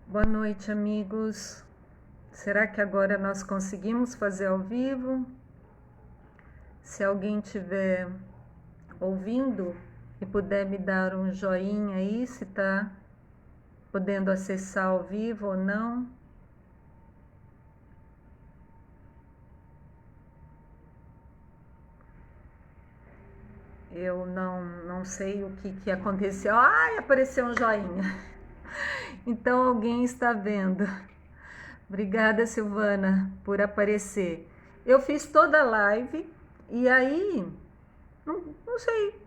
Boa noite, amigos. Será que agora nós conseguimos fazer ao vivo? Se alguém estiver ouvindo e puder me dar um joinha aí, se está podendo acessar ao vivo ou não. Eu não sei o que aconteceu. Ai, apareceu um joinha. Então alguém está vendo. Obrigada, Silvana, por aparecer. Eu fiz toda a live e aí, não sei,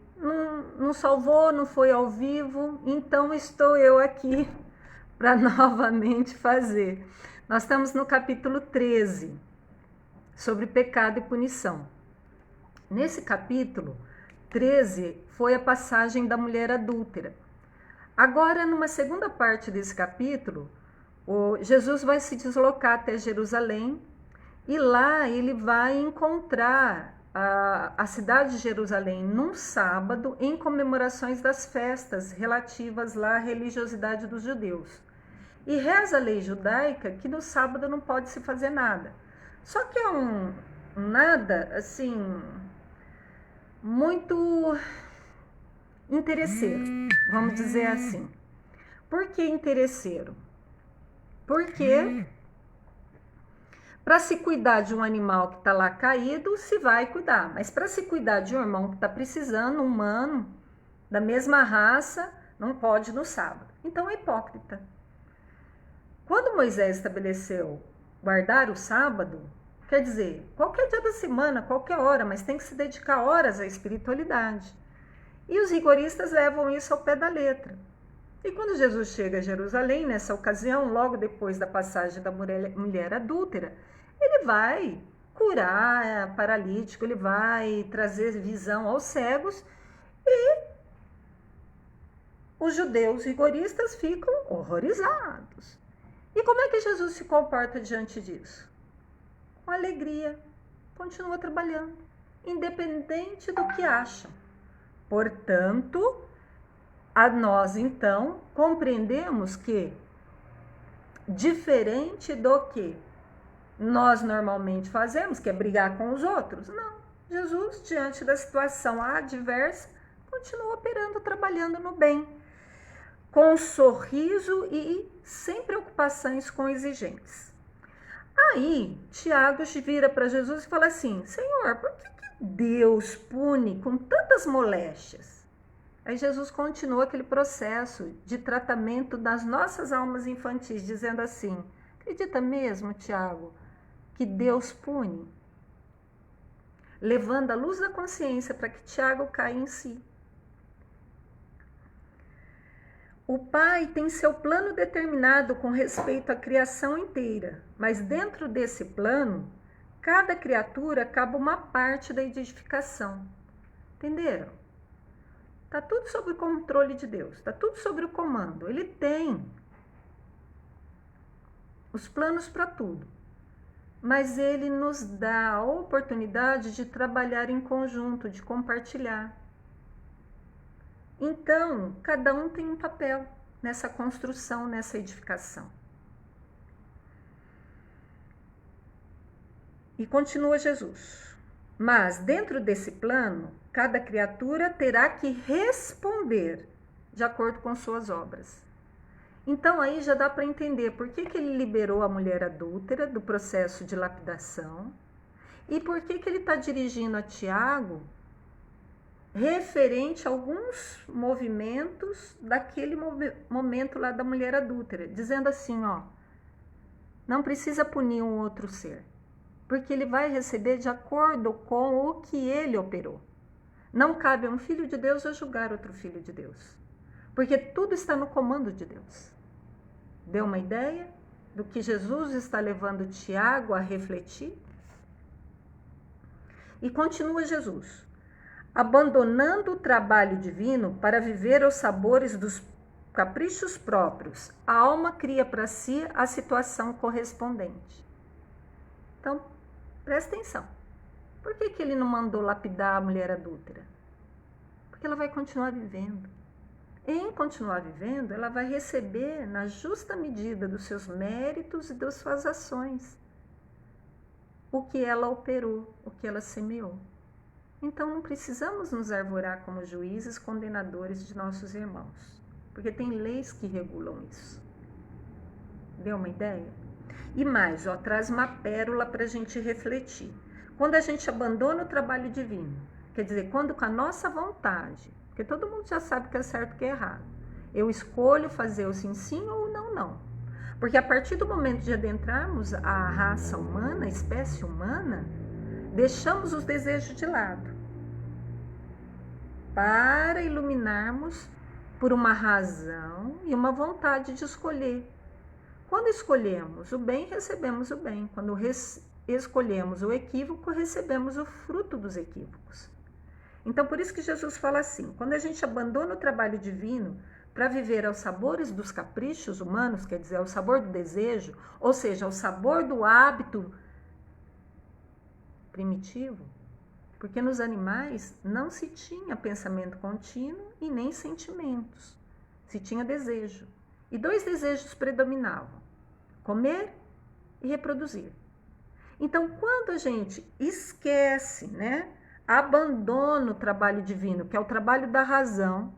não salvou, não foi ao vivo, então estou eu aqui para novamente fazer. Nós estamos no capítulo 13, sobre pecado e punição. Nesse capítulo 13 foi a passagem da mulher adúltera. Agora, numa segunda parte desse capítulo, Jesus vai se deslocar até Jerusalém e lá ele vai encontrar a cidade de Jerusalém num sábado em comemorações das festas relativas lá à religiosidade dos judeus. E reza a lei judaica que no sábado não pode se fazer nada. Só que é um nada assim muito interesseiro, vamos dizer assim. Por que interesseiro? Porque para se cuidar de um animal que está lá caído, se vai cuidar. Mas para se cuidar de um irmão que está precisando, um humano, da mesma raça, não pode no sábado. Então é hipócrita. Quando Moisés estabeleceu guardar o sábado, quer dizer, qualquer dia da semana, qualquer hora, mas tem que se dedicar horas à espiritualidade. E os rigoristas levam isso ao pé da letra. E quando Jesus chega a Jerusalém, nessa ocasião, logo depois da passagem da mulher adúltera, ele vai curar paralítico, ele vai trazer visão aos cegos e os judeus rigoristas ficam horrorizados. E como é que Jesus se comporta diante disso? Com alegria, continua trabalhando, independente do que acham. Portanto, a nós, então, compreendemos que, diferente do que nós normalmente fazemos, que é brigar com os outros, não. Jesus, diante da situação adversa, continua operando, trabalhando no bem, com sorriso e sem preocupações com exigentes. Aí, Tiago vira para Jesus e fala assim: Senhor, por que Deus pune com tantas moléstias? Aí Jesus continua aquele processo de tratamento das nossas almas infantis, dizendo assim: acredita mesmo, Tiago, que Deus pune? Levando a luz da consciência para que Tiago caia em si. O Pai tem seu plano determinado com respeito à criação inteira, mas dentro desse plano, cada criatura acaba uma parte da edificação. Entenderam? Está tudo sob o controle de Deus, está tudo sob o comando. Ele tem os planos para tudo, mas ele nos dá a oportunidade de trabalhar em conjunto, de compartilhar. Então, cada um tem um papel nessa construção, nessa edificação. E continua Jesus. Mas dentro desse plano, cada criatura terá que responder de acordo com suas obras. Então aí já dá para entender por que ele liberou a mulher adúltera do processo de lapidação e por que ele está dirigindo a Tiago referente a alguns movimentos daquele momento lá da mulher adúltera, dizendo assim, ó, não precisa punir um outro ser, porque ele vai receber de acordo com o que ele operou. Não cabe a um filho de Deus a julgar outro filho de Deus, porque tudo está no comando de Deus. Deu uma ideia do que Jesus está levando Tiago a refletir? E continua Jesus. Abandonando o trabalho divino para viver os sabores dos caprichos próprios, a alma cria para si a situação correspondente. Então, presta atenção. Por que ele não mandou lapidar a mulher adúltera? Porque ela vai continuar vivendo. em continuar vivendo, ela vai receber na justa medida dos seus méritos e das suas ações o que ela operou, o que ela semeou. Então não precisamos nos arvorar como juízes condenadores de nossos irmãos, porque tem leis que regulam isso. Deu uma ideia? E mais, traz uma pérola para a gente refletir. Quando a gente abandona o trabalho divino, quer dizer, quando com a nossa vontade, porque todo mundo já sabe que é certo e que é errado, eu escolho fazer o sim ou não. Porque a partir do momento de adentrarmos a raça humana, a espécie humana, deixamos os desejos de lado para iluminarmos por uma razão e uma vontade de escolher. Quando escolhemos o bem, recebemos o bem. Quando escolhemos o equívoco, recebemos o fruto dos equívocos. Então, por isso que Jesus fala assim, quando a gente abandona o trabalho divino para viver aos sabores dos caprichos humanos, quer dizer, ao sabor do desejo, ou seja, ao sabor do hábito primitivo, porque nos animais não se tinha pensamento contínuo e nem sentimentos, se tinha desejo. E 2 desejos predominavam, comer e reproduzir. Então, quando a gente esquece, abandona o trabalho divino, que é o trabalho da razão,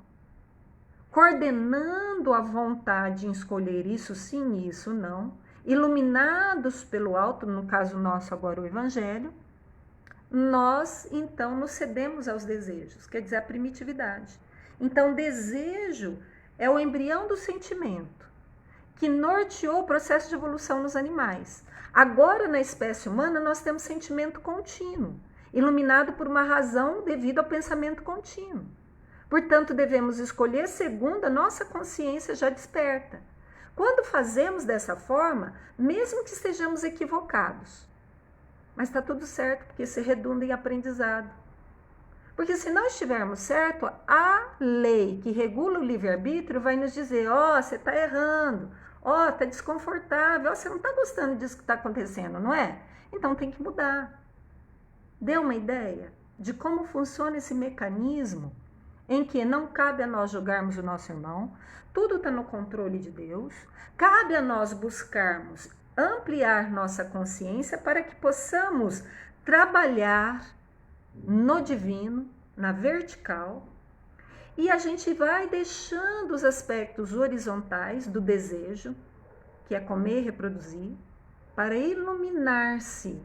coordenando a vontade em escolher isso sim, isso não, iluminados pelo alto, no caso nosso agora o Evangelho, nós então nos cedemos aos desejos, quer dizer, a primitividade. Então, desejo é o embrião do sentimento, que norteou o processo de evolução nos animais. Agora, na espécie humana, nós temos sentimento contínuo, iluminado por uma razão devido ao pensamento contínuo. Portanto, devemos escolher segundo a nossa consciência já desperta. Quando fazemos dessa forma, mesmo que estejamos equivocados, mas está tudo certo, porque se redunda em aprendizado. Porque se não estivermos certo, a lei que regula o livre-arbítrio vai nos dizer, você está errando, está desconfortável, você não está gostando disso que está acontecendo, não é? Então tem que mudar. Deu uma ideia de como funciona esse mecanismo em que não cabe a nós julgarmos o nosso irmão, tudo está no controle de Deus, cabe a nós buscarmos ampliar nossa consciência para que possamos trabalhar no divino, na vertical, e a gente vai deixando os aspectos horizontais do desejo, que é comer e reproduzir, para iluminar-se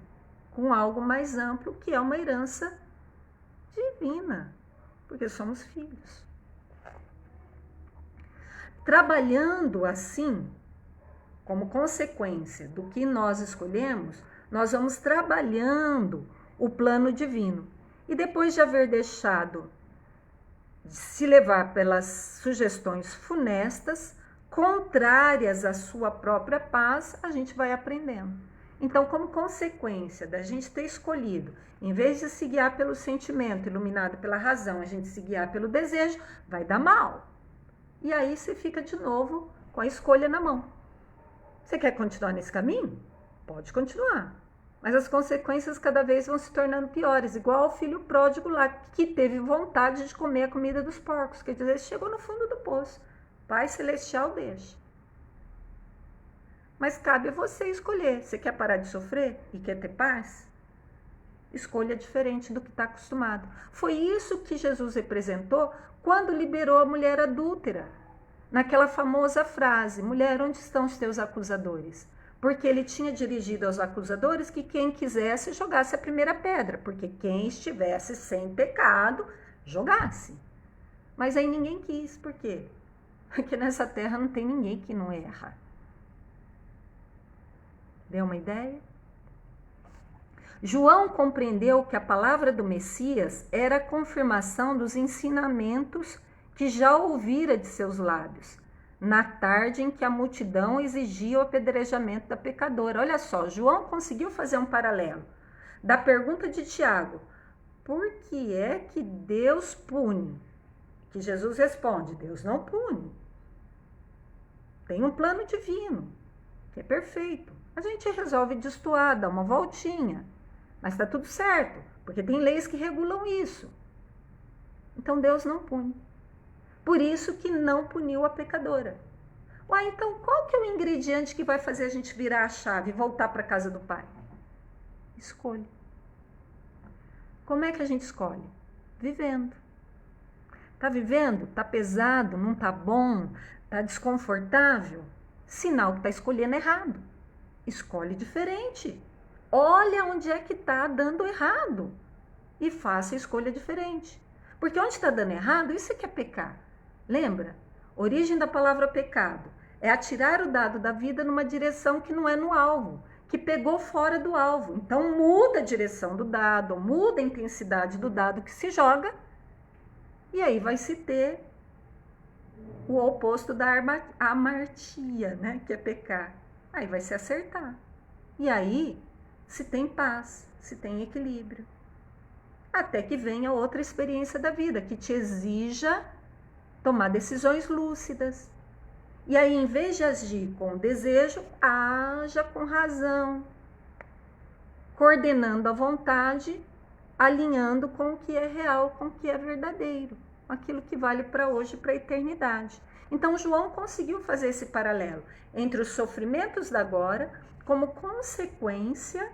com algo mais amplo, que é uma herança divina, porque somos filhos. Trabalhando assim, como consequência do que nós escolhemos, nós vamos trabalhando o plano divino. E depois de haver deixado de se levar pelas sugestões funestas, contrárias à sua própria paz, a gente vai aprendendo. Então, como consequência da gente ter escolhido, em vez de se guiar pelo sentimento, iluminado pela razão, a gente se guiar pelo desejo, vai dar mal. E aí você fica de novo com a escolha na mão. Você quer continuar nesse caminho? Pode continuar. Mas as consequências cada vez vão se tornando piores, igual ao filho pródigo lá, que teve vontade de comer a comida dos porcos. Quer dizer, chegou no fundo do poço. Pai Celestial deixa. Mas cabe a você escolher. Você quer parar de sofrer e quer ter paz? Escolha diferente do que está acostumado. Foi isso que Jesus representou quando liberou a mulher adúltera. Naquela famosa frase, mulher, onde estão os teus acusadores? Porque ele tinha dirigido aos acusadores que quem quisesse jogasse a primeira pedra, porque quem estivesse sem pecado, jogasse. Mas aí ninguém quis, por quê? Porque nessa terra não tem ninguém que não erra. Deu uma ideia? João compreendeu que a palavra do Messias era a confirmação dos ensinamentos que já ouvira de seus lábios, na tarde em que a multidão exigia o apedrejamento da pecadora. Olha só, João conseguiu fazer um paralelo da pergunta de Tiago, por que é que Deus pune? Que Jesus responde, Deus não pune. Tem um plano divino, que é perfeito. A gente resolve destoar, dá uma voltinha, mas está tudo certo, porque tem leis que regulam isso. Então Deus não pune. Por isso que não puniu a pecadora. Uai, então qual que é o ingrediente que vai fazer a gente virar a chave e voltar para a casa do Pai? Escolha. Como é que a gente escolhe? Vivendo. Tá vivendo? Tá pesado? Não tá bom? Tá desconfortável? Sinal que tá escolhendo errado. Escolhe diferente. Olha onde é que tá dando errado e faça a escolha diferente. Porque onde está dando errado, isso é que é pecar. Lembra? Origem da palavra pecado é atirar o dado da vida numa direção que não é no alvo, que pegou fora do alvo. Então muda a direção do dado, muda a intensidade do dado que se joga, e aí vai se ter o oposto da amartia, né? Que é pecar. Aí vai se acertar. E aí se tem paz, se tem equilíbrio. Até que venha outra experiência da vida, que te exija tomar decisões lúcidas. E aí, em vez de agir com desejo, haja com razão, coordenando a vontade, alinhando com o que é real, com o que é verdadeiro, aquilo que vale para hoje e para a eternidade. Então, João conseguiu fazer esse paralelo entre os sofrimentos da agora como consequência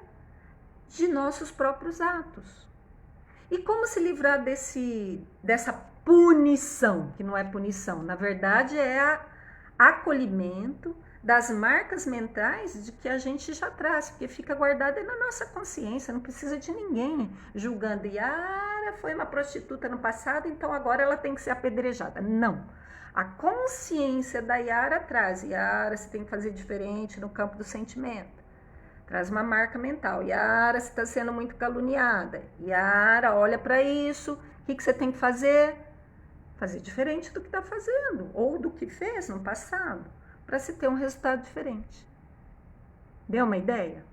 de nossos próprios atos. E como se livrar dessa punição, que não é punição, na verdade é acolhimento das marcas mentais de que a gente já traz, porque fica guardada na nossa consciência, não precisa de ninguém julgando. Yara foi uma prostituta no passado, então agora ela tem que ser apedrejada. Não. A consciência da Yara traz, Yara, você tem que fazer diferente no campo do sentimento. Traz uma marca mental. Yara, você está sendo muito caluniada. Yara, olha para isso. O que você tem que fazer? Fazer diferente do que está fazendo, ou do que fez no passado, para se ter um resultado diferente. Deu uma ideia?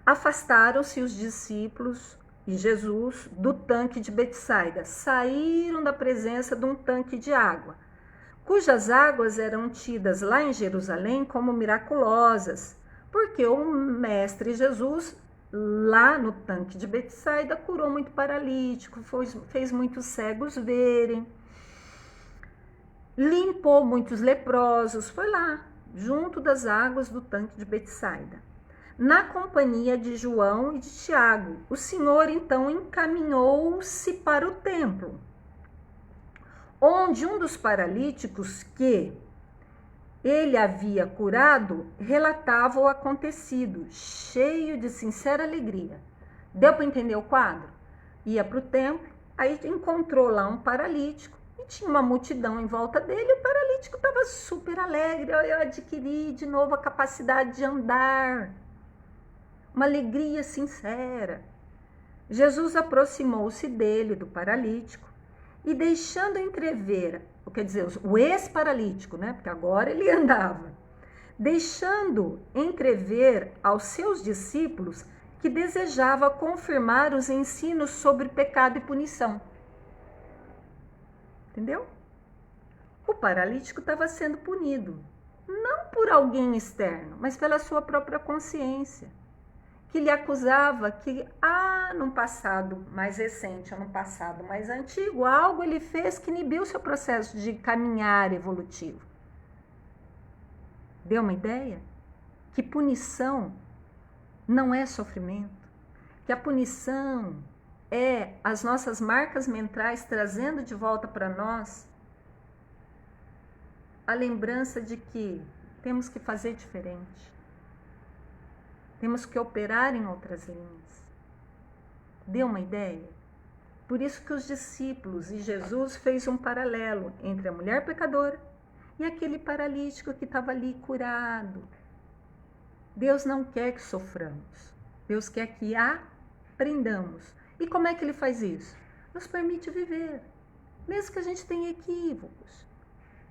Afastaram-se os discípulos e Jesus do tanque de Betsaida. Saíram da presença de um tanque de água, cujas águas eram tidas lá em Jerusalém como miraculosas, porque o mestre Jesus, lá no tanque de Betsaida, curou muito paralítico, fez muitos cegos verem, limpou muitos leprosos, foi lá, junto das águas do tanque de Betsaida, na companhia de João e de Tiago. O Senhor então encaminhou-se para o templo, onde um dos paralíticos que ele havia curado relatava o acontecido, cheio de sincera alegria. Deu para entender o quadro? Ia para o templo, aí encontrou lá um paralítico e tinha uma multidão em volta dele, e o paralítico estava super alegre. Eu adquiri de novo a capacidade de andar, uma alegria sincera. Jesus aproximou-se dele, do paralítico, e deixando entrever, quer dizer, o ex-paralítico, né? Porque agora ele andava, deixando entrever aos seus discípulos que desejava confirmar os ensinos sobre pecado e punição. Entendeu? O paralítico estava sendo punido, não por alguém externo, mas pela sua própria consciência, que lhe acusava que, num passado mais recente, ou num passado mais antigo, algo ele fez que inibiu seu processo de caminhar evolutivo. Deu uma ideia? Que punição não é sofrimento, que a punição é as nossas marcas mentais trazendo de volta para nós a lembrança de que temos que fazer diferente. Temos que operar em outras linhas. Deu uma ideia? Por isso que os discípulos e Jesus fez um paralelo entre a mulher pecadora e aquele paralítico que estava ali curado. Deus não quer que soframos. Deus quer que aprendamos. E como é que ele faz isso? Nos permite viver, mesmo que a gente tenha equívocos.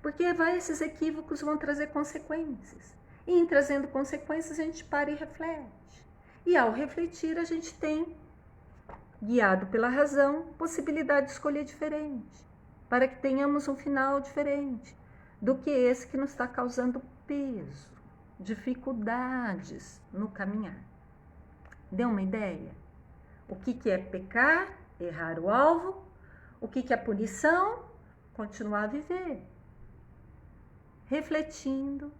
Porque esses equívocos vão trazer consequências. E em trazendo consequências, a gente para e reflete. E ao refletir, a gente tem, guiado pela razão, possibilidade de escolher diferente, para que tenhamos um final diferente do que esse que nos está causando peso, dificuldades no caminhar. Deu uma ideia? O que é pecar, errar o alvo? O que é punição? continuar a viver, refletindo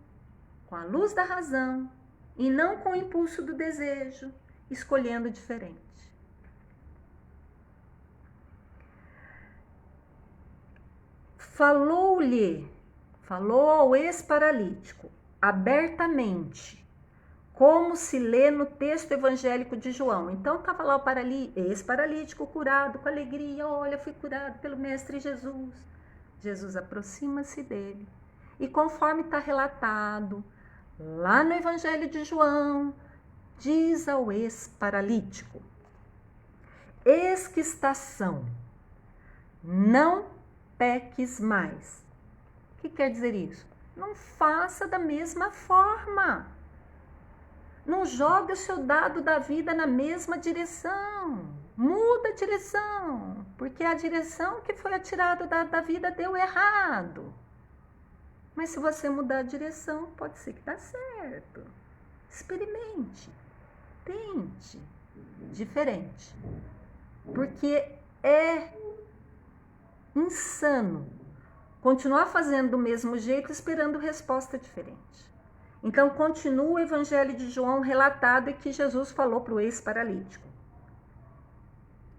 com a luz da razão e não com o impulso do desejo, escolhendo diferente. Falou ao ex-paralítico abertamente, como se lê no texto evangélico de João. Então estava lá o ex-paralítico curado com alegria, olha, fui curado pelo Mestre Jesus. Jesus aproxima-se dele e conforme está relatado lá no Evangelho de João, diz ao ex-paralítico: eis que estação, não peques mais. O que quer dizer isso? Não faça da mesma forma. Não jogue o seu dado da vida na mesma direção. Muda a direção, porque a direção que foi atirada da vida deu errado. Mas se você mudar a direção, pode ser que dá certo. Experimente, tente, diferente. Porque é insano continuar fazendo do mesmo jeito esperando resposta diferente. Então continua o Evangelho de João relatado e que Jesus falou para o ex-paralítico: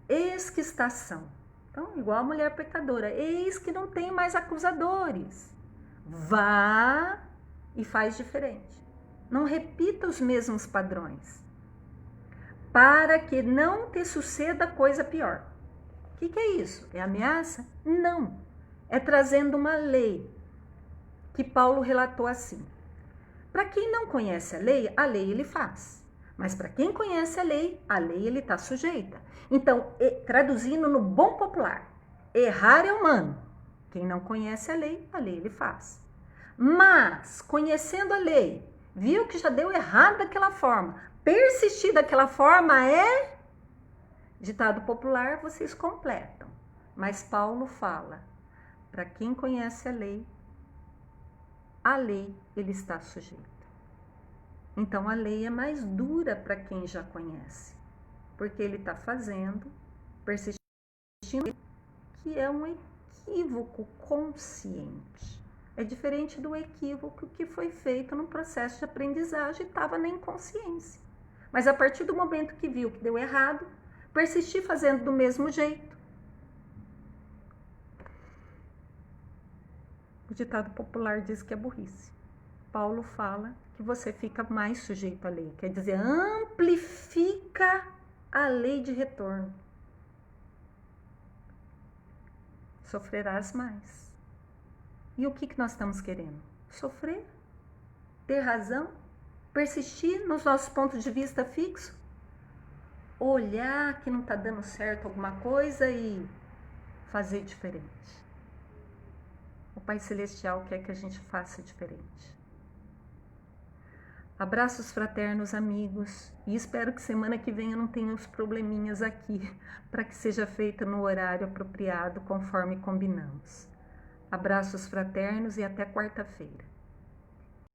eis que estação. Então, igual a mulher pecadora, eis que não tem mais acusadores. Vá e faz diferente. Não repita os mesmos padrões, para que não te suceda coisa pior. O que é isso? É ameaça? Não. É trazendo uma lei que Paulo relatou assim: para quem não conhece a lei ele faz. Mas para quem conhece a lei ele está sujeita. Então, traduzindo no bom popular, errar é humano. Quem não conhece a lei ele faz. Mas, conhecendo a lei, viu que já deu errado daquela forma, persistir daquela forma é ditado popular, vocês completam. Mas Paulo fala, para quem conhece a lei ele está sujeito. Então a lei é mais dura para quem já conhece, porque ele está fazendo, persistindo, que é um equívoco consciente. É diferente do equívoco que foi feito no processo de aprendizagem e estava na inconsciência. Mas a partir do momento que viu que deu errado, persistir fazendo do mesmo jeito. O ditado popular diz que é burrice. Paulo fala que você fica mais sujeito à lei. Quer dizer, amplifica a lei de retorno. Sofrerás mais. E o que nós estamos querendo? Sofrer? Ter razão? Persistir nos nossos pontos de vista fixos? Olhar que não está dando certo alguma coisa e fazer diferente. O Pai Celestial quer que a gente faça diferente. Abraços fraternos, amigos, e espero que semana que vem eu não tenha uns probleminhas aqui, para que seja feita no horário apropriado, conforme combinamos. Abraços fraternos e até quarta-feira.